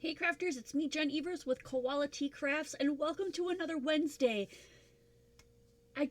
Hey crafters, it's me Jen Evers with Koala Crafts and welcome to another Wednesday. I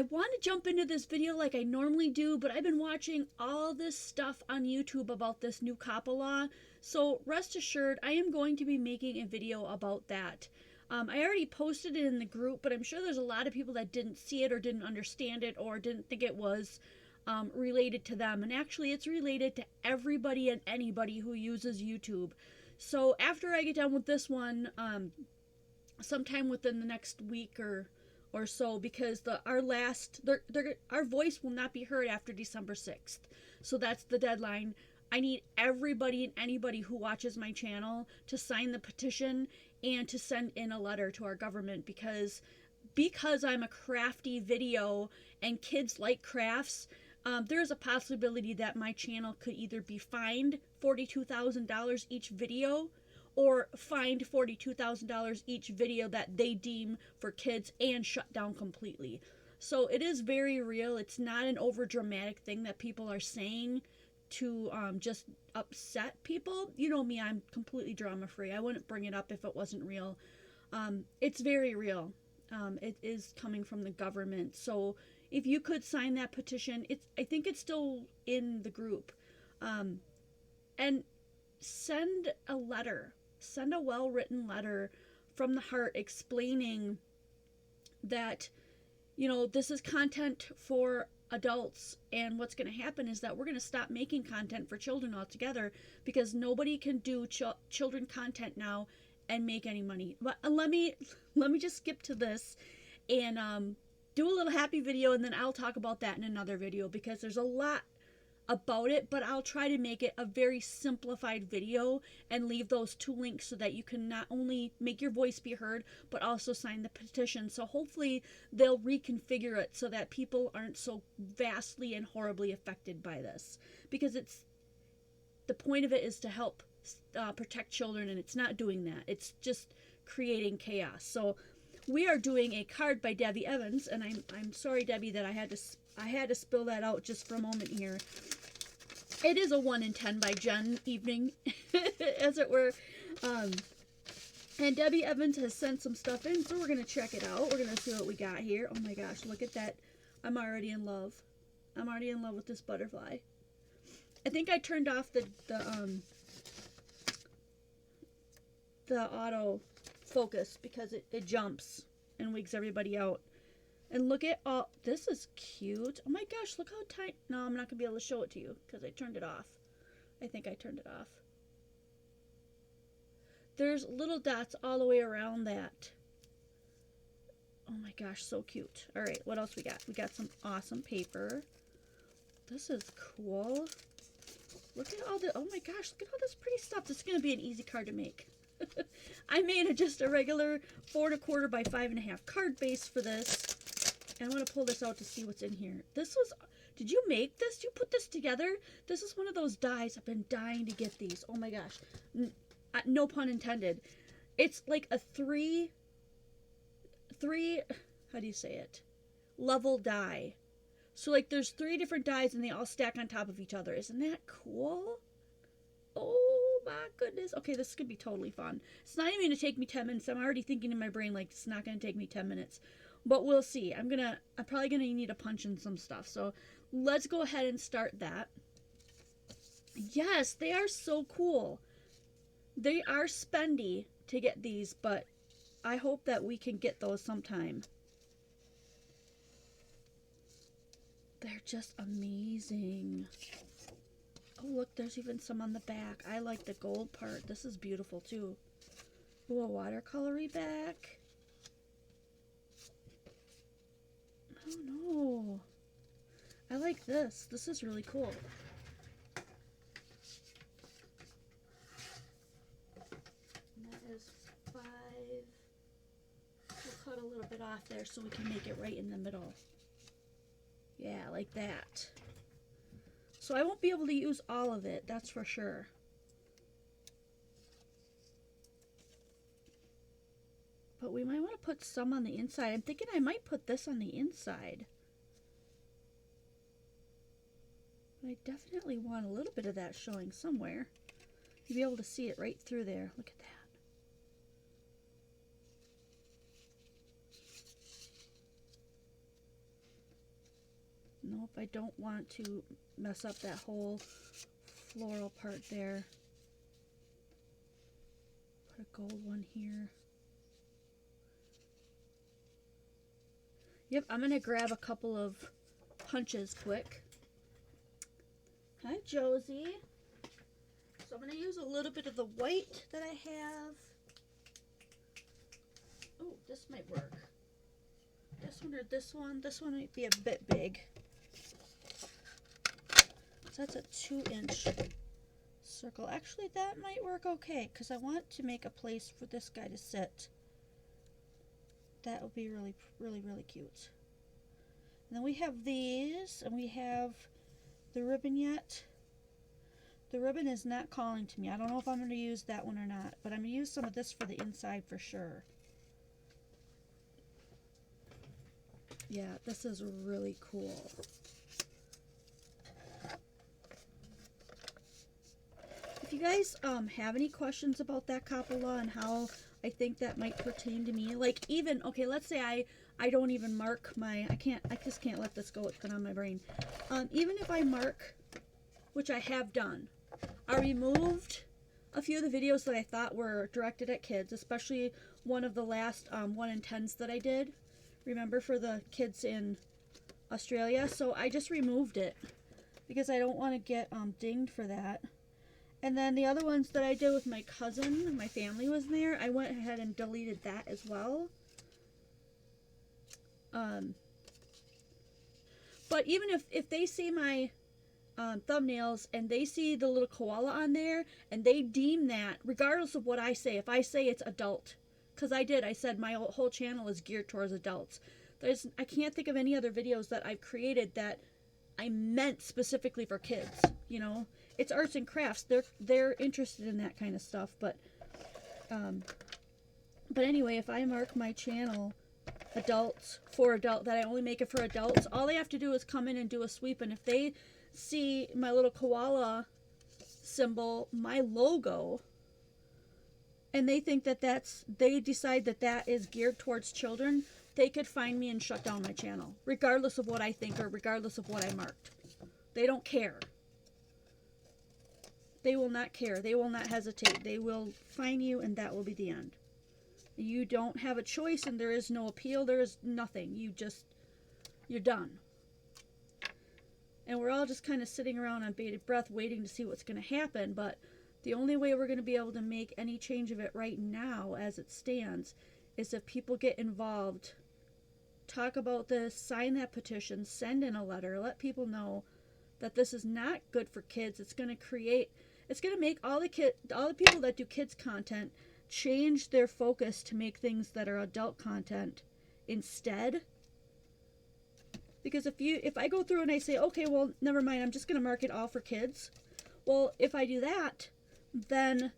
want to jump into this video like I normally do, but I've been watching all this stuff on YouTube about this new COPPA law, so rest assured I am going to be making a video about that. I already posted it in the group, but I'm sure there's a lot of people that didn't see it or didn't understand it or didn't think it was related to them, and actually it's related to everybody and anybody who uses YouTube. So after I get done with this one, sometime within the next week or so, because our voice will not be heard after December 6th. So that's the deadline. I need everybody and anybody who watches my channel to sign the petition and to send in a letter to our government, because I'm a crafty video and kids like crafts. There's a possibility that my channel could either be fined $42,000 each video or fined $42,000 each video that they deem for kids and shut down completely. So it is very real. It's not an over dramatic thing that people are saying to just upset people. You know me, I'm completely drama free. I wouldn't bring it up if it wasn't real. It's very real. It is coming from the government. So if you could sign that petition, I think it's still in the group. And send a letter. Send a well-written letter from the heart explaining that, you know, this is content for adults, and what's going to happen is that we're going to stop making content for children altogether, because nobody can do children content now and make any money. But let me just skip to this and do a little happy video, and then I'll talk about that in another video, because there's a lot about it, but I'll try to make it a very simplified video and leave those two links so that you can not only make your voice be heard but also sign the petition. So hopefully they'll reconfigure it so that people aren't so vastly and horribly affected by this, because the point of it is to help protect children, and it's not doing that. It's just creating chaos. So we are doing a card by Debbie Evans, and I'm sorry, Debbie, that I had to spill that out just for a moment here. It is a 1 in 10 by Jen evening, as it were. And Debbie Evans has sent some stuff in, so we're going to check it out. We're going to see what we got here. Oh my gosh, look at that. I'm already in love. I'm already in love with this butterfly. I think I turned off the auto focus because it jumps and wigs everybody out. And look at all, this is cute. Oh my gosh, look how tight. No, I'm not gonna be able to show it to you because I turned it off. I think I turned it off. There's little dots all the way around that. Oh my gosh, so cute. All right, what else we got? We got some awesome paper. This is cool. Look at all the, oh my gosh, look at all this pretty stuff. This is gonna be an easy card to make. I made just a regular 4 1/4 by 5 1/2 card base for this. And I want to pull this out to see what's in here. This was, did you make this? Did you put this together? This is one of those dies. I've been dying to get these. Oh my gosh. No pun intended. It's like a three, how do you say it? Level die. So like there's 3 different dies and they all stack on top of each other. Isn't that cool? Oh my goodness. Okay, this could be totally fun. It's not even going to take me 10 minutes. I'm already thinking in my brain like it's not going to take me 10 minutes. But we'll see. I'm probably going to need a punch in some stuff. So let's go ahead and start that. Yes, they are so cool. They are spendy to get these, but I hope that we can get those sometime. They're just amazing. Oh, look, there's even some on the back. I like the gold part. This is beautiful, too. Ooh, a watercolory back. Oh, no. I like this. This is really cool. And that is 5. We'll cut a little bit off there so we can make it right in the middle. Yeah, like that. So I won't be able to use all of it, that's for sure. But we might want to put some on the inside. I'm thinking I might put this on the inside. But I definitely want a little bit of that showing somewhere. You'll be able to see it right through there. Look at that. Nope, I don't want to mess up that whole floral part there. Put a gold one here. Yep, I'm going to grab a couple of punches quick. Hi, Josie. So I'm going to use a little bit of the white that I have. Oh, this might work. This one or this one. This one might be a bit big. So that's a 2-inch circle. Actually, that might work okay because I want to make a place for this guy to sit. That would be really, really, really cute. And then we have these, and we have the ribbon yet. The ribbon is not calling to me. I don't know if I'm going to use that one or not, but I'm going to use some of this for the inside for sure. Yeah, this is really cool. If you guys have any questions about that Coppola and how I think that might pertain to me, like even, okay, let's say I don't even mark my, I just can't let this go, it's been on my brain. Even if I mark, which I have done, I removed a few of the videos that I thought were directed at kids, especially one of the last 1 in 10s that I did. Remember, for the kids in Australia? So I just removed it because I don't want to get dinged for that. And then the other ones that I did with my cousin, my family was there, I went ahead and deleted that as well. But even if they see my thumbnails and they see the little koala on there and they deem that, regardless of what I say, if I say it's adult, because I said my whole channel is geared towards adults. I can't think of any other videos that I've created that I meant specifically for kids, you know. It's arts and crafts. They're interested in that kind of stuff, but anyway, if I mark my channel adults for adult, that I only make it for adults, all they have to do is come in and do a sweep, and if they see my little koala symbol, my logo, and they think that they decide that is geared towards children, they could find me and shut down my channel, regardless of what I think or regardless of what I marked. They don't care. They will not care. They will not hesitate. They will fine you, and that will be the end. You don't have a choice, and there is no appeal. There is nothing. You're done. And we're all just kind of sitting around on bated breath waiting to see what's going to happen, but the only way we're going to be able to make any change of it right now as it stands is if people get involved, talk about this, sign that petition, send in a letter, let people know that this is not good for kids. It's going to make all the people that do kids content change their focus to make things that are adult content instead. Because if I go through and I say, okay, well, never mind, I'm just going to mark it all for kids. Well, if I do that, then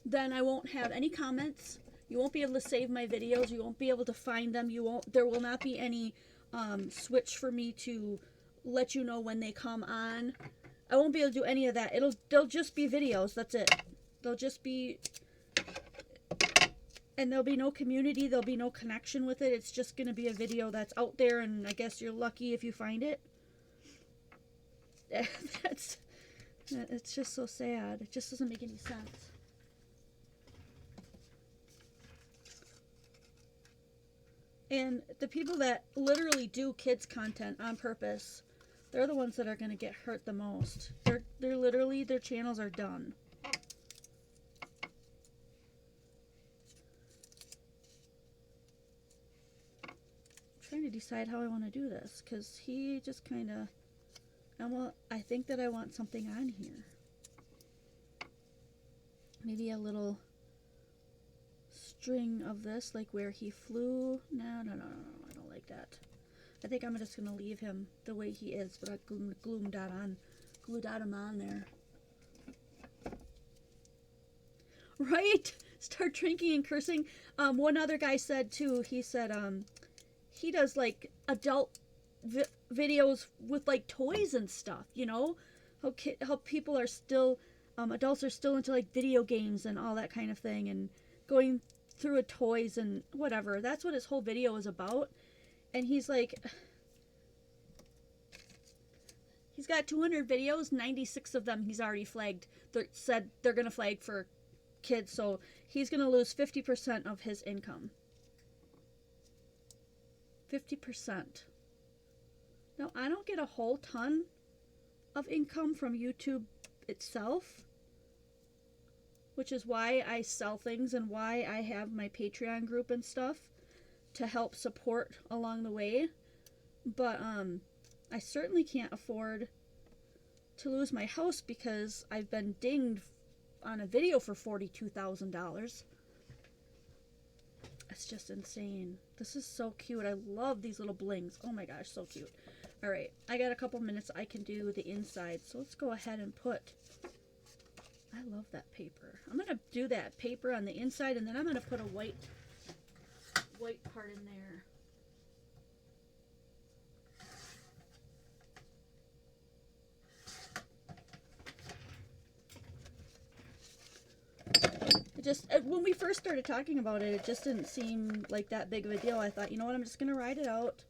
then I won't have any comments. You won't be able to save my videos. You won't be able to find them. There will not be any switch for me to let you know when they come on. I won't be able to do any of that. They'll just be videos. That's it. They'll just be, and there'll be no community. There'll be no connection with it. It's just going to be a video that's out there, and I guess you're lucky if you find it. It's just so sad. It just doesn't make any sense. And the people that literally do kids content on purpose, they're the ones that are going to get hurt the most. They're literally, their channels are done. I'm trying to decide how I want to do this, because he just kind of, I think that I want something on here. Maybe a little string of this, like where he flew. No, I don't like that. I think I'm just going to leave him the way he is, but I glue dot him on there. Right? Start drinking and cursing. One other guy said too, he said he does like adult videos with like toys and stuff, you know? How people are still adults are still into like video games and all that kind of thing, and going through toys and whatever. That's what his whole video is about. And he's like, he's got 200 videos, 96 of them he's already flagged. Said they're gonna flag for kids, so he's gonna lose 50% of his income. 50%. Now, I don't get a whole ton of income from YouTube itself, which is why I sell things and why I have my Patreon group and stuff to help support along the way. But I certainly can't afford to lose my house because I've been dinged on a video for $42,000. It's just insane. This is so cute. I love these little blings. Oh my gosh, so cute. All right, I got a couple minutes. I can do the inside, so let's go ahead and put, I love that paper. I'm gonna do that paper on the inside, and then I'm gonna put a white part in there. Just when we first started talking about it, it just didn't seem like that big of a deal. I thought, you know what, I'm just gonna ride it out.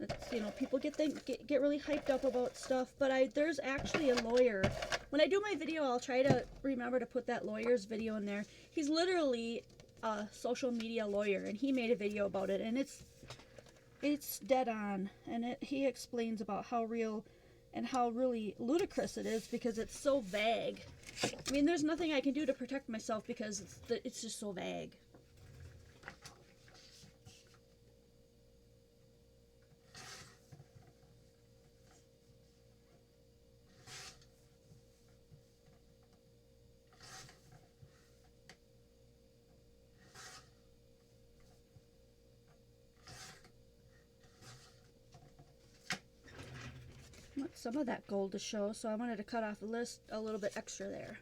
It's, you know, people get really hyped up about stuff, but there's actually a lawyer. When I do my video, I'll try to remember to put that lawyer's video in there. He's literally a social media lawyer, and he made a video about it, and it's dead on, and he explains about how real and how really ludicrous it is because it's so vague. I mean, there's nothing I can do to protect myself because it's just so vague. I want some of that gold to show, so I wanted to cut off a little bit extra there.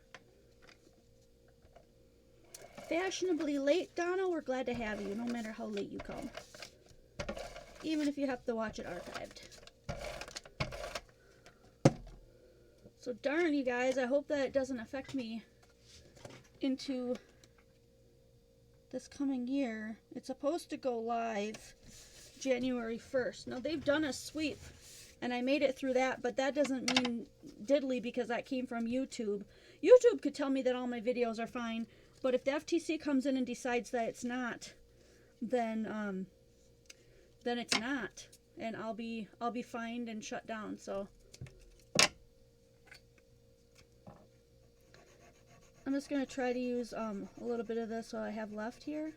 Fashionably late, Donna. We're glad to have you, no matter how late you come. Even if you have to watch it archived. So darn, you guys, I hope that it doesn't affect me into this coming year. It's supposed to go live January 1st. Now, they've done a sweep, and I made it through that, but that doesn't mean diddly because that came from YouTube. YouTube could tell me that all my videos are fine, but if the FTC comes in and decides that it's not, then it's not, and I'll be fined and shut down. So I'm just gonna try to use a little bit of this what I have left here.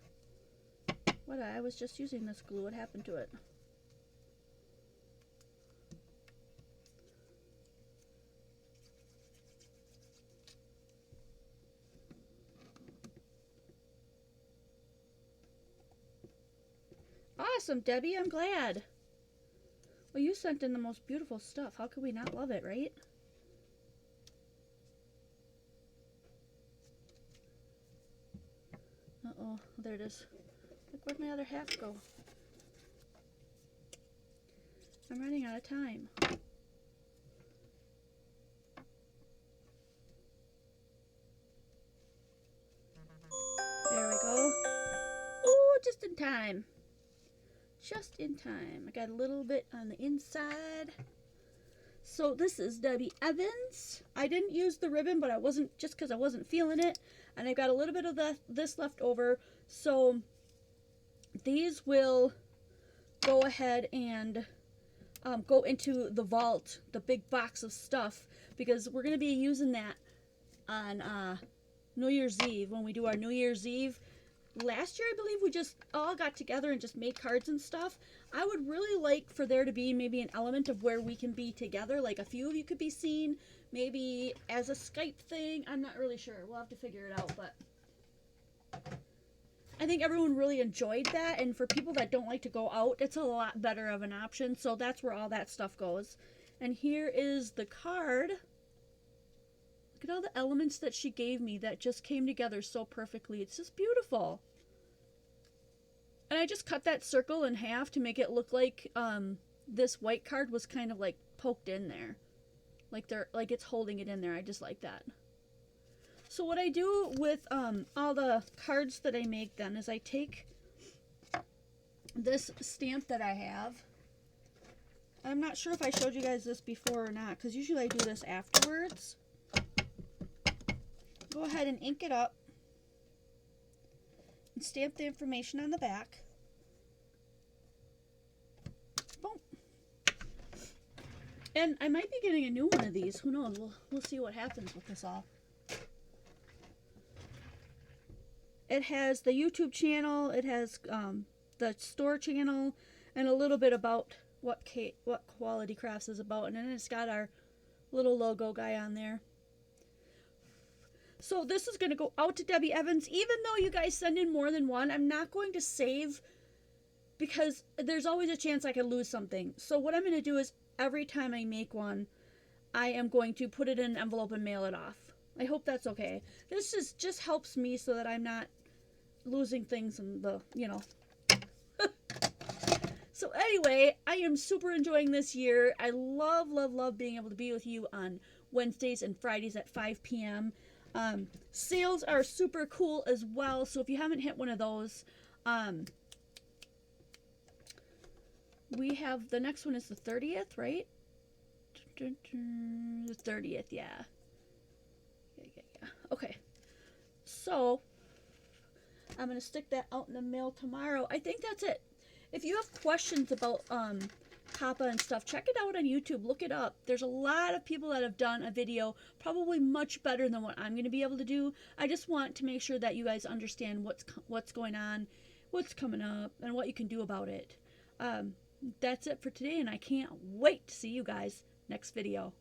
I was just using this glue. What happened to it? Awesome, Debbie. I'm glad. Well, you sent in the most beautiful stuff. How could we not love it, right? Uh-oh. There it is. Look, where'd my other half go? I'm running out of time. There we go. Oh, just in time. Just in time. I got a little bit on the inside. So this is Debbie Evans. I didn't use the ribbon, but I wasn't, just because I wasn't feeling it. And I've got a little bit of this left over. So these will go ahead and go into the vault, the big box of stuff, because we're going to be using that on New Year's Eve when we do our New Year's Eve. Last year, I believe we just all got together and just made cards and stuff. I would really like for there to be maybe an element of where we can be together, like a few of you could be seen, maybe as a Skype thing. I'm not really sure. We'll have to figure it out, but I think everyone really enjoyed that, and for people that don't like to go out, it's a lot better of an option, so that's where all that stuff goes. And here is the card. Look at all the elements that she gave me that just came together so perfectly. It's just beautiful. And I just cut that circle in half to make it look like this white card was kind of like poked in there. Like it's holding it in there. I just like that. So what I do with all the cards that I make then is I take this stamp that I have. I'm not sure if I showed you guys this before or not, because usually I do this afterwards. Go ahead and ink it up and stamp the information on the back. Boom. And I might be getting a new one of these. Who knows? We'll see what happens with this all. It has the YouTube channel, it has the store channel, and a little bit about what Quality Crafts is about, and then it's got our little logo guy on there. So this is going to go out to Debbie Evans. Even though you guys send in more than one, I'm not going to save because there's always a chance I could lose something. So what I'm going to do is every time I make one, I am going to put it in an envelope and mail it off. I hope that's okay. This just helps me so that I'm not losing things in the, you know. So anyway, I am super enjoying this year. I love, love, love being able to be with you on Wednesdays and Fridays at 5 p.m. Sales are super cool as well. So if you haven't hit one of those, we have, the next one is the 30th, right? The 30th, yeah. Okay. So I'm going to stick that out in the mail tomorrow. I think that's it. If you have questions about Kappa and stuff, check it out on YouTube. Look it up. There's a lot of people that have done a video probably much better than what I'm going to be able to do. I just want to make sure that you guys understand what's going on, what's coming up, and what you can do about it. That's it for today, and I can't wait to see you guys next video.